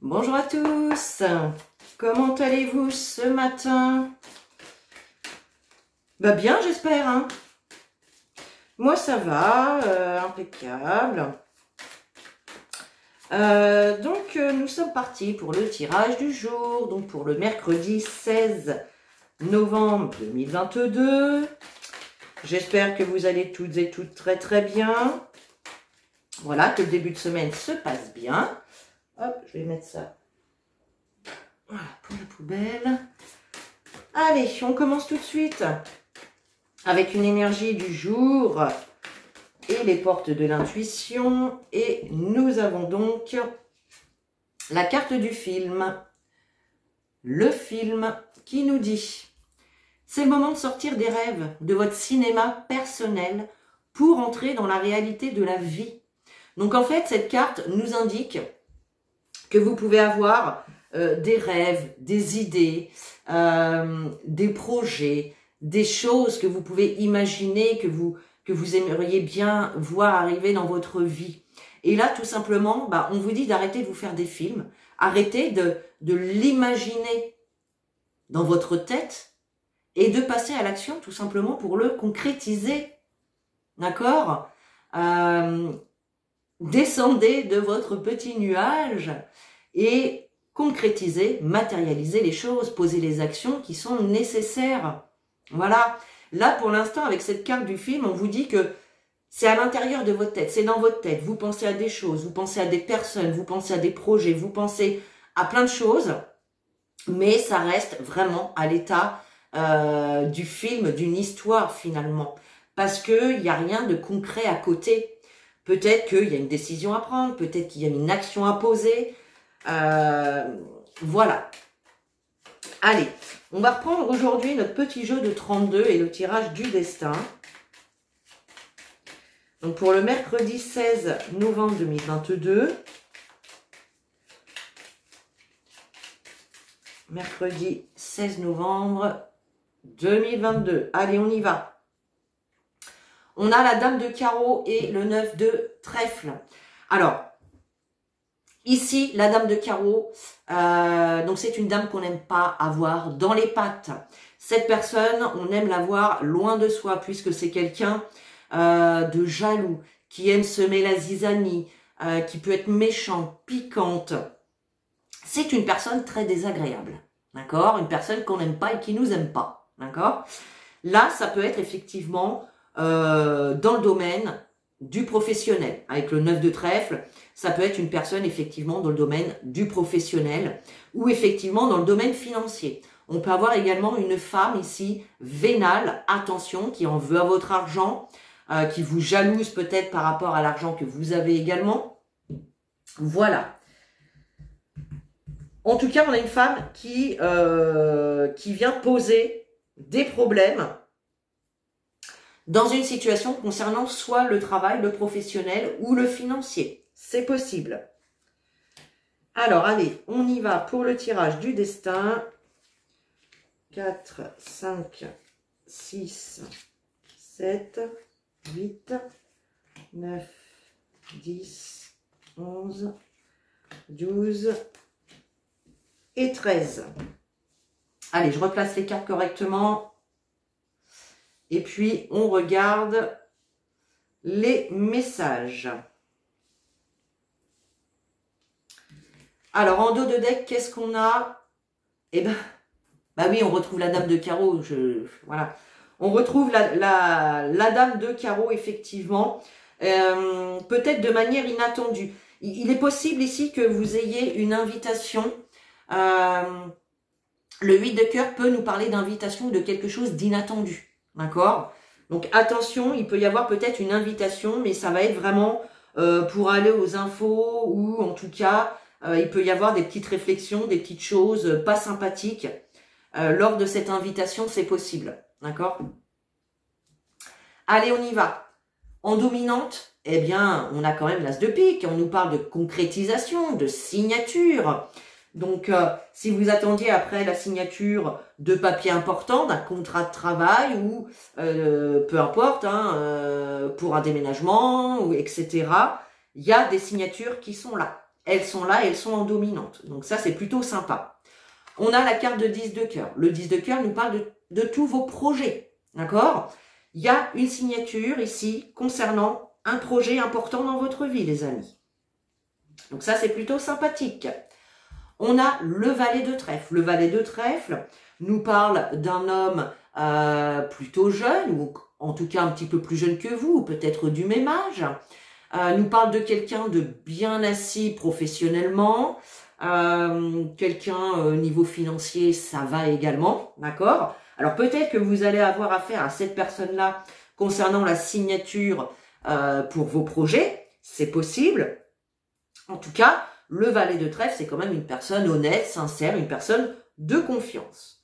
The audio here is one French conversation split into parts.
Bonjour à tous, comment allez-vous ce matin? Bah bien, j'espère, hein. Moi ça va, impeccable. Nous sommes partis pour le tirage du jour, donc pour le mercredi 16 novembre 2022. J'espère que vous allez toutes et toutes très très bien. Voilà, que le début de semaine se passe bien. Hop, je vais mettre ça. Voilà, pour la poubelle. Allez, on commence tout de suite avec une énergie du jour et les portes de l'intuition. Et nous avons donc la carte du film. Le film qui nous dit: c'est le moment de sortir des rêves, de votre cinéma personnel pour entrer dans la réalité de la vie. Donc en fait, cette carte nous indique que vous pouvez avoir des rêves, des idées, des projets, des choses que vous pouvez imaginer, que vous aimeriez bien voir arriver dans votre vie. Et là, tout simplement, on vous dit d'arrêter de vous faire des films, arrêtez de l'imaginer dans votre tête et de passer à l'action tout simplement pour le concrétiser. D'accord ? Descendez de votre petit nuage et concrétisez, matérialisez les choses, posez les actions qui sont nécessaires. Voilà. Là, pour l'instant, avec cette carte du film, on vous dit que c'est à l'intérieur de votre tête, c'est dans votre tête. Vous pensez à des choses, vous pensez à des personnes, vous pensez à des projets, vous pensez à plein de choses, mais ça reste vraiment à l'état du film, d'une histoire finalement, parce qu'il n'y a rien de concret à côté. Peut-être qu'il y a une décision à prendre, peut-être qu'il y a une action à poser. Voilà. Allez, on va reprendre aujourd'hui notre petit jeu de 32 et le tirage du destin. Donc pour le mercredi 16 novembre 2022. Mercredi 16 novembre 2022. Allez, on y va. On a la dame de carreau et le 9 de trèfle. Alors, ici, la dame de carreau, donc c'est une dame qu'on n'aime pas avoir dans les pattes. Cette personne, on aime la voir loin de soi, puisque c'est quelqu'un de jaloux, qui aime semer la zizanie, qui peut être méchante, piquante. C'est une personne très désagréable, d'accord? Une personne qu'on n'aime pas et qui nous aime pas, d'accord? Là, ça peut être effectivement dans le domaine du professionnel. Avec le 9 de trèfle, ça peut être une personne effectivement dans le domaine du professionnel ou effectivement dans le domaine financier. On peut avoir également une femme ici, vénale, attention, qui en veut à votre argent, qui vous jalouse peut-être par rapport à l'argent que vous avez également. Voilà. En tout cas, on a une femme qui vient poser des problèmes dans une situation concernant soit le travail, le professionnel ou le financier. C'est possible. Alors, allez, on y va pour le tirage du destin. 4, 5, 6, 7, 8, 9, 10, 11, 12 et 13. Allez, je replace les cartes correctement. Et puis, on regarde les messages. Alors, en dos de deck, qu'est-ce qu'on a? Eh ben, bah oui, on retrouve la dame de carreau. Voilà. On retrouve la dame de carreau, effectivement. Peut-être de manière inattendue. Il est possible ici que vous ayez une invitation. Le 8 de cœur peut nous parler d'invitation ou de quelque chose d'inattendu. D'accord? Donc attention, il peut y avoir peut-être une invitation, mais ça va être vraiment pour aller aux infos ou en tout cas, il peut y avoir des petites réflexions, des petites choses pas sympathiques. Lors de cette invitation, c'est possible. D'accord? Allez, on y va. En dominante, eh bien, on a quand même l'as de pique. On nous parle de concrétisation, de signature. Donc, si vous attendiez après la signature de papiers importants, d'un contrat de travail ou peu importe, hein, pour un déménagement, ou etc., il y a des signatures qui sont là. elles sont là, elles sont en dominante. Donc ça, c'est plutôt sympa. On a la carte de 10 de cœur. Le 10 de cœur nous parle de tous vos projets. D'accord? Il y a une signature ici concernant un projet important dans votre vie, les amis. Donc ça, c'est plutôt sympathique. On a le valet de trèfle. Le valet de trèfle nous parle d'un homme plutôt jeune, ou en tout cas un petit peu plus jeune que vous, ou peut-être du même âge. Nous parle de quelqu'un de bien assis professionnellement, quelqu'un au niveau financier, ça va également, d'accord? Alors peut-être que vous allez avoir affaire à cette personne-là concernant la signature pour vos projets, c'est possible. En tout cas, le valet de trèfle, c'est quand même une personne honnête, sincère, une personne de confiance.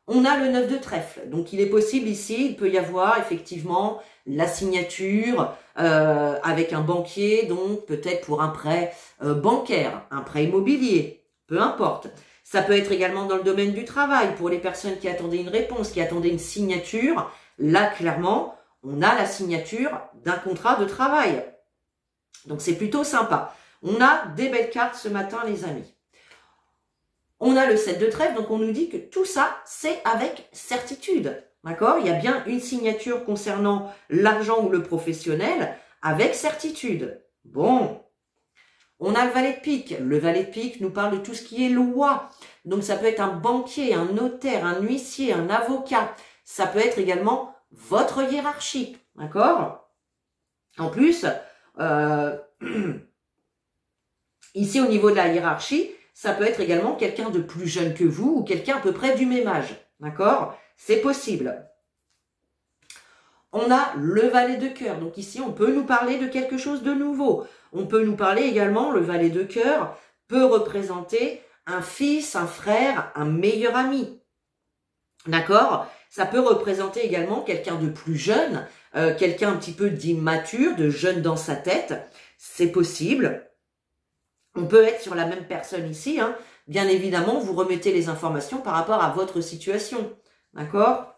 On a le 9 de trèfle, donc il est possible ici, il peut y avoir effectivement la signature avec un banquier, donc peut-être pour un prêt bancaire, un prêt immobilier, peu importe. Ça peut être également dans le domaine du travail, pour les personnes qui attendaient une réponse, qui attendaient une signature. Là, clairement, on a la signature d'un contrat de travail. Donc c'est plutôt sympa. On a des belles cartes ce matin, les amis. On a le 7 de trèfle, donc on nous dit que tout ça, c'est avec certitude. D'accord? Il y a bien une signature concernant l'argent ou le professionnel avec certitude. Bon. On a le valet de pique. Le valet de pique nous parle de tout ce qui est loi. Donc ça peut être un banquier, un notaire, un huissier, un avocat. Ça peut être également votre hiérarchie. D'accord? En plus, ici au niveau de la hiérarchie, ça peut être également quelqu'un de plus jeune que vous ou quelqu'un à peu près du même âge. D'accord? C'est possible. On a le valet de cœur. Donc ici, on peut nous parler de quelque chose de nouveau. On peut nous parler également, le valet de cœur peut représenter un fils, un frère, un meilleur ami. D'accord? Ça peut représenter également quelqu'un de plus jeune, quelqu'un un petit peu d'immature, de jeune dans sa tête. C'est possible. On peut être sur la même personne ici. Hein. Bien évidemment, vous remettez les informations par rapport à votre situation. D'accord?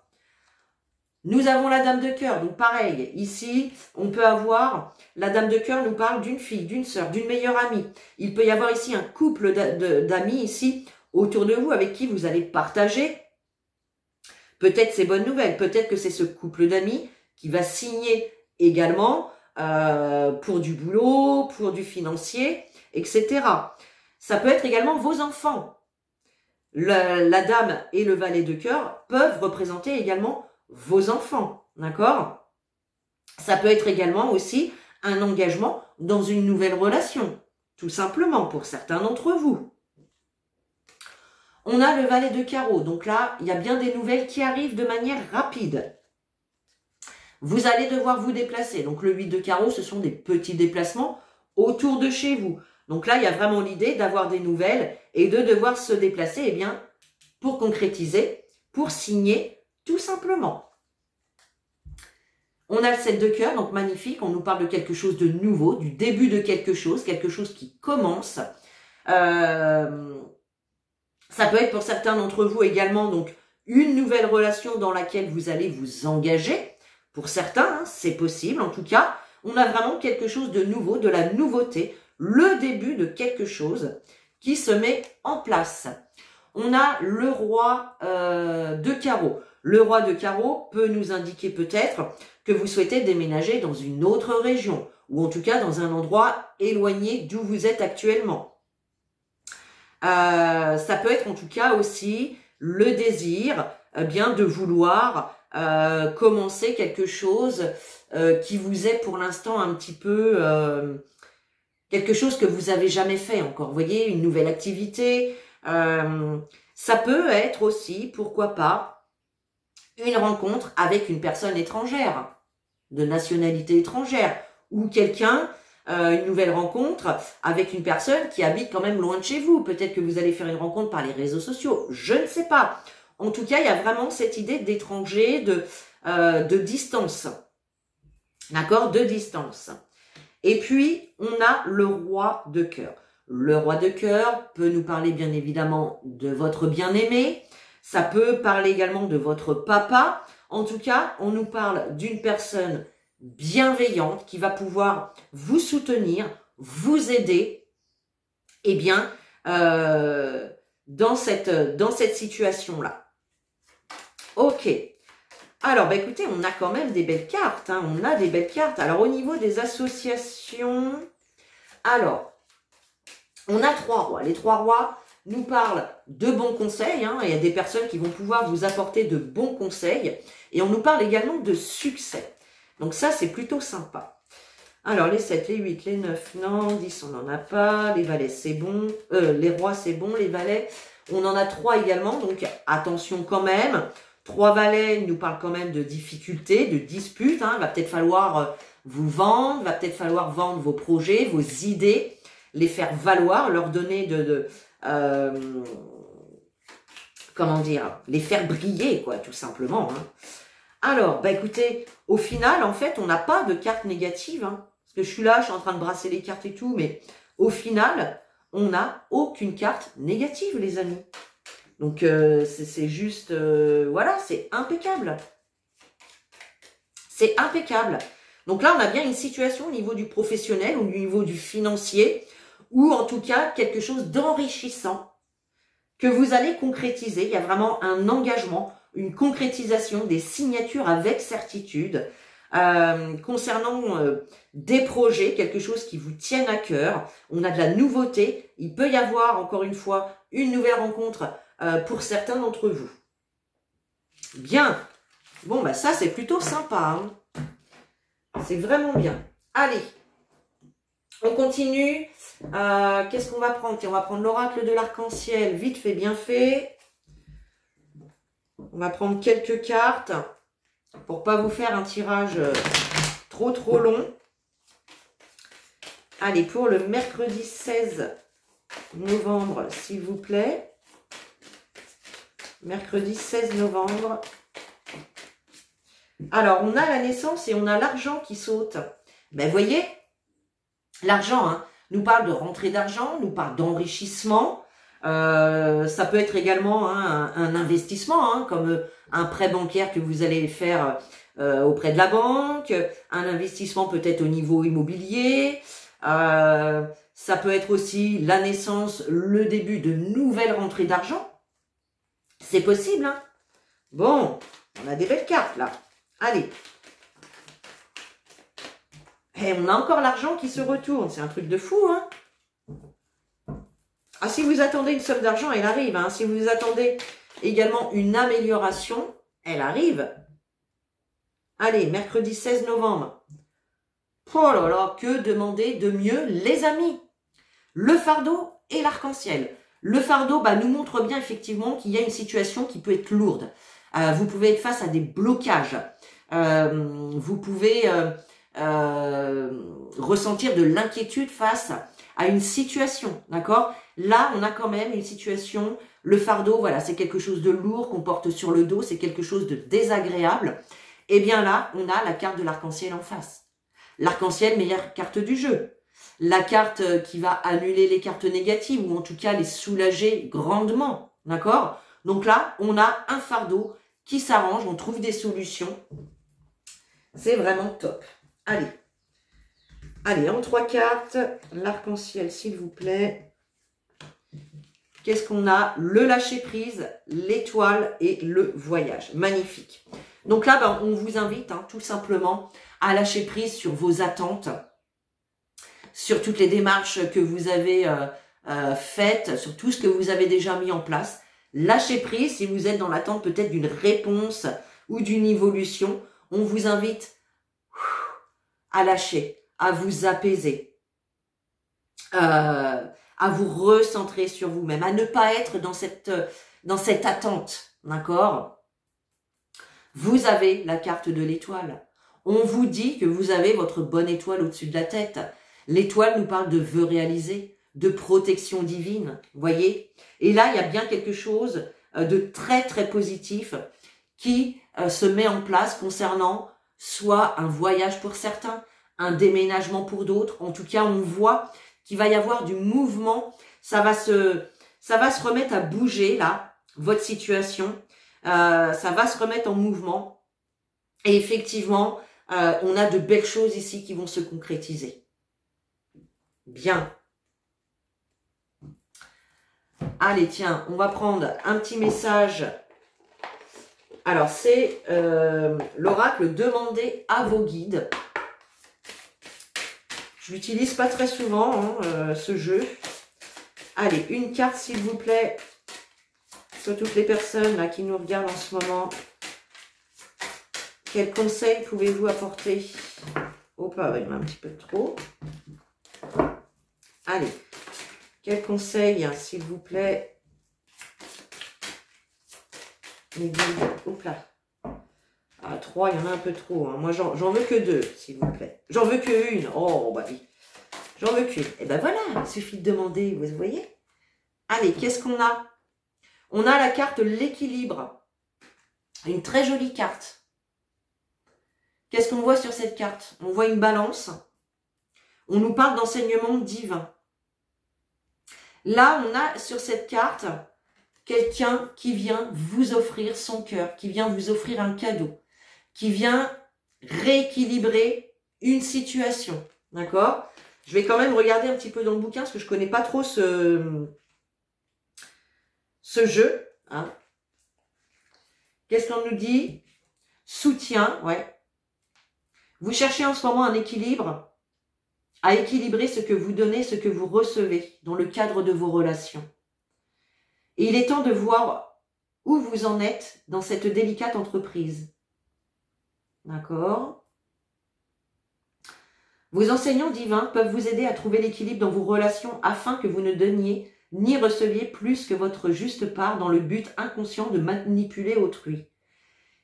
Nous avons la dame de cœur. Donc pareil, ici, on peut avoir, la dame de cœur nous parle d'une fille, d'une sœur, d'une meilleure amie. Il peut y avoir ici un couple d'amis ici autour de vous avec qui vous allez partager peut-être ces bonnes nouvelles. Peut-être que c'est ce couple d'amis qui va signer également pour du boulot, pour du financier, etc. Ça peut être également vos enfants. La dame et le valet de cœur peuvent représenter également vos enfants, d'accord? Ça peut être également aussi un engagement dans une nouvelle relation, tout simplement pour certains d'entre vous. On a le valet de carreau, donc là, il y a bien des nouvelles qui arrivent de manière rapide. Vous allez devoir vous déplacer, donc le 8 de carreau, ce sont des petits déplacements autour de chez vous. Donc là, il y a vraiment l'idée d'avoir des nouvelles et de devoir se déplacer, eh bien, pour concrétiser, pour signer, tout simplement. On a le 7 de cœur, donc magnifique, on nous parle de quelque chose de nouveau, du début de quelque chose qui commence. Ça peut être pour certains d'entre vous également, donc, une nouvelle relation dans laquelle vous allez vous engager. Pour certains, hein, c'est possible. En tout cas, on a vraiment quelque chose de nouveau, de la nouveauté, le début de quelque chose qui se met en place. On a le roi de carreau. Le roi de carreau peut nous indiquer peut-être que vous souhaitez déménager dans une autre région, ou en tout cas dans un endroit éloigné d'où vous êtes actuellement. Ça peut être en tout cas aussi le désir bien de vouloir commencer quelque chose qui vous est pour l'instant un petit peu quelque chose que vous avez jamais fait encore. Vous voyez, une nouvelle activité. Ça peut être aussi, pourquoi pas, une rencontre avec une personne étrangère, de nationalité étrangère, ou quelqu'un, une nouvelle rencontre avec une personne qui habite quand même loin de chez vous. Peut-être que vous allez faire une rencontre par les réseaux sociaux, je ne sais pas. En tout cas, il y a vraiment cette idée d'étranger, de distance. D'accord? De distance. Et puis, on a le roi de cœur. Le roi de cœur peut nous parler bien évidemment de votre bien-aimé. Ça peut parler également de votre papa. En tout cas, on nous parle d'une personne bienveillante qui va pouvoir vous soutenir, vous aider eh bien, dans cette situation-là. Ok. Alors, bah, écoutez, on a quand même des belles cartes. Hein, on a des belles cartes. Alors, au niveau des associations, alors, on a 3 rois. Les 3 rois nous parlent de bons conseils. Hein, il y a des personnes qui vont pouvoir vous apporter de bons conseils. Et on nous parle également de succès. Donc ça, c'est plutôt sympa. Alors, les 7, les 8, les 9, non, 10, on n'en a pas. Les valets, c'est bon. Les rois, c'est bon. Les valets, on en a 3 également. Donc, attention quand même. 3 valets nous parlent quand même de difficultés, de disputes. Hein. Il va peut-être falloir vous vendre, il va peut-être falloir vendre vos projets, vos idées, les faire valoir, leur donner comment dire, les faire briller, quoi, tout simplement. Hein. Alors, bah écoutez, au final, en fait, on n'a pas de carte négative. Hein, parce que je suis là, je suis en train de brasser les cartes et tout, mais au final, on n'a aucune carte négative, les amis. Donc, c'est juste, voilà, c'est impeccable. C'est impeccable. Donc là, on a bien une situation au niveau du professionnel, au niveau du financier, ou en tout cas, quelque chose d'enrichissant que vous allez concrétiser. Il y a vraiment un engagement, une concrétisation, des signatures avec certitude concernant des projets, quelque chose qui vous tienne à cœur. On a de la nouveauté. Il peut y avoir, encore une fois, une nouvelle rencontre pour certains d'entre vous. Bien. Bon, bah ça, c'est plutôt sympa. Hein. C'est vraiment bien. Allez. On continue. Qu'est-ce qu'on va prendre? Tiens, on va prendre l'oracle de l'arc-en-ciel. Vite fait, bien fait. On va prendre quelques cartes pour pas vous faire un tirage trop long. Allez, pour le mercredi 16 novembre, s'il vous plaît. Mercredi 16 novembre. Alors, on a la naissance et on a l'argent qui saute. Ben, vous voyez, l'argent hein, nous parle de rentrée d'argent, nous parle d'enrichissement. Ça peut être également hein, un investissement, hein, comme un prêt bancaire que vous allez faire auprès de la banque, un investissement peut-être au niveau immobilier. Ça peut être aussi la naissance, le début de nouvelles rentrées d'argent. C'est possible, hein? Bon, on a des belles cartes, là. Allez. Et on a encore l'argent qui se retourne. C'est un truc de fou, hein? Ah, si vous attendez une somme d'argent, elle arrive. Hein. Si vous attendez également une amélioration, elle arrive. Allez, mercredi 16 novembre. Oh là là, que demander de mieux, les amis? Le fardeau et l'arc-en-ciel. Le fardeau nous montre bien effectivement qu'il y a une situation qui peut être lourde. Vous pouvez être face à des blocages. Vous pouvez ressentir de l'inquiétude face à une situation, d'accord? Là, on a quand même une situation, le fardeau, voilà, c'est quelque chose de lourd qu'on porte sur le dos, c'est quelque chose de désagréable. Et bien là, on a la carte de l'arc-en-ciel en face. L'arc-en-ciel, meilleure carte du jeu. La carte qui va annuler les cartes négatives ou en tout cas les soulager grandement, d'accord? Donc là, on a un fardeau qui s'arrange, on trouve des solutions. C'est vraiment top. Allez. Allez, en 3 cartes, l'arc-en-ciel, s'il vous plaît. Qu'est-ce qu'on a? Le lâcher-prise, l'étoile et le voyage. Magnifique. Donc là, on vous invite tout simplement à lâcher prise sur vos attentes, sur toutes les démarches que vous avez faites, sur tout ce que vous avez déjà mis en place. Lâchez prise si vous êtes dans l'attente peut-être d'une réponse ou d'une évolution. On vous invite à lâcher, à vous apaiser, à vous recentrer sur vous-même, à ne pas être dans cette attente, d'accord? Vous avez la carte de l'étoile. On vous dit que vous avez votre bonne étoile au-dessus de la tête. L'étoile nous parle de vœux réalisés, de protection divine, voyez? Et là, il y a bien quelque chose de très, très positif qui se met en place concernant soit un voyage pour certains, un déménagement pour d'autres. En tout cas, on voit qu'il va y avoir du mouvement. Ça va se remettre à bouger, là, votre situation. Ça va se remettre en mouvement. Et effectivement, on a de belles choses ici qui vont se concrétiser. Bien. Allez, tiens, on va prendre un petit message. Alors, c'est l'oracle demandez à vos guides. Je l'utilise pas très souvent, hein, ce jeu. Allez, une carte, s'il vous plaît, sur toutes les personnes là, qui nous regardent en ce moment. Quels conseils pouvez-vous apporter? Oh, pas, il y en a un petit peu trop. Allez, quels conseils, hein, s'il vous plaît? Les guides, hop là. Ah, 3, il y en a un peu trop. Hein. Moi, j'en veux que 2, s'il vous plaît. J'en veux que une. Oh, bah oui. J'en veux qu'une. Et ben voilà, il suffit de demander, vous voyez? Allez, qu'est-ce qu'on a? On a la carte l'équilibre. Une très jolie carte. Qu'est-ce qu'on voit sur cette carte? On voit une balance. On nous parle d'enseignement divin. Là, on a sur cette carte quelqu'un qui vient vous offrir son cœur, qui vient vous offrir un cadeau, qui vient rééquilibrer une situation. D'accord? Je vais quand même regarder un petit peu dans le bouquin parce que je ne connais pas trop ce jeu. Hein. Qu'est-ce qu'on nous dit? Soutien, ouais. Vous cherchez en ce moment un équilibre, à équilibrer ce que vous donnez, ce que vous recevez dans le cadre de vos relations. Et il est temps de voir où vous en êtes dans cette délicate entreprise. D'accord? Vos enseignants divins peuvent vous aider à trouver l'équilibre dans vos relations afin que vous ne donniez ni receviez plus que votre juste part dans le but inconscient de manipuler autrui.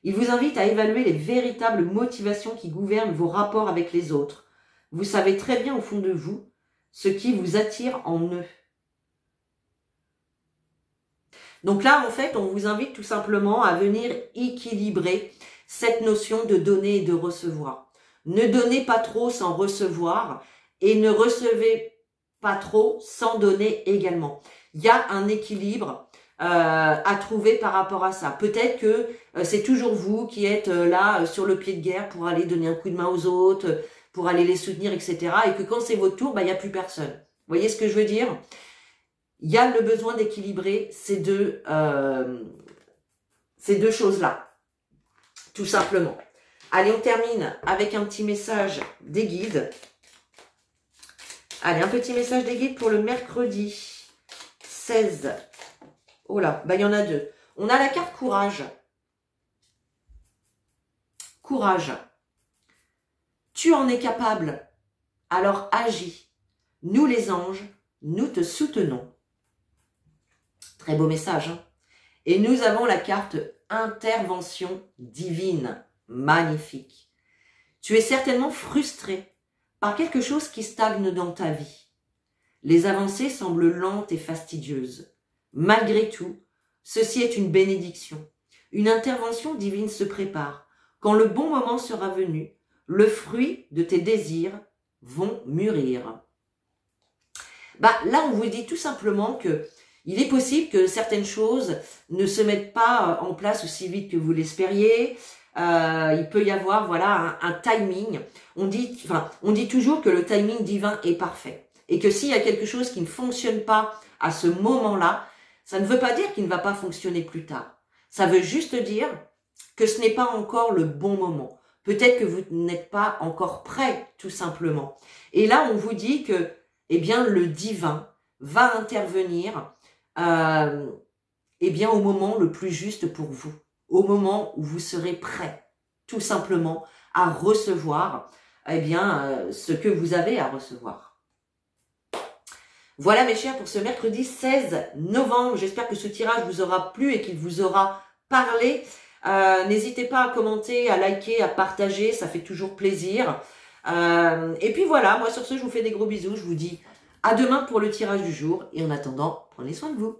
Ils vous invitent à évaluer les véritables motivations qui gouvernent vos rapports avec les autres. Vous savez très bien au fond de vous ce qui vous attire en eux. Donc là, en fait, on vous invite tout simplement à venir équilibrer cette notion de donner et de recevoir. Ne donnez pas trop sans recevoir et ne recevez pas trop sans donner également. Il y a un équilibre à trouver par rapport à ça. Peut-être que c'est toujours vous qui êtes là sur le pied de guerre pour aller donner un coup de main aux autres, pour aller les soutenir, etc. Et que quand c'est votre tour, bah, il n'y a plus personne. Vous voyez ce que je veux dire? Il y a le besoin d'équilibrer ces deux choses-là, tout simplement. Allez, on termine avec un petit message des guides. Allez, un petit message des guides pour le mercredi 16. Oh là, bah, il y en a 2. On a la carte courage. Courage. Tu en es capable, alors agis. Nous les anges, nous te soutenons. Très beau message. Hein? Et nous avons la carte intervention divine. Magnifique. Tu es certainement frustré par quelque chose qui stagne dans ta vie. Les avancées semblent lentes et fastidieuses. Malgré tout, ceci est une bénédiction. Une intervention divine se prépare. Quand le bon moment sera venu, le fruit de tes désirs vont mûrir. Bah, là, on vous dit tout simplement que il est possible que certaines choses ne se mettent pas en place aussi vite que vous l'espériez. Il peut y avoir voilà un timing. On dit toujours que le timing divin est parfait. Et que s'il y a quelque chose qui ne fonctionne pas à ce moment-là, ça ne veut pas dire qu'il ne va pas fonctionner plus tard. Ça veut juste dire que ce n'est pas encore le bon moment. Peut-être que vous n'êtes pas encore prêt, tout simplement. Et là, on vous dit que, eh bien, le divin va intervenir, eh bien, au moment le plus juste pour vous. Au moment où vous serez prêt, tout simplement, à recevoir, eh bien, ce que vous avez à recevoir. Voilà mes chers pour ce mercredi 16 novembre. J'espère que ce tirage vous aura plu et qu'il vous aura parlé. N'hésitez pas à commenter, à liker, à partager, ça fait toujours plaisir. Et puis voilà, moi sur ce, je vous fais des gros bisous. Je vous dis à demain pour le tirage du jour. Et en attendant, prenez soin de vous.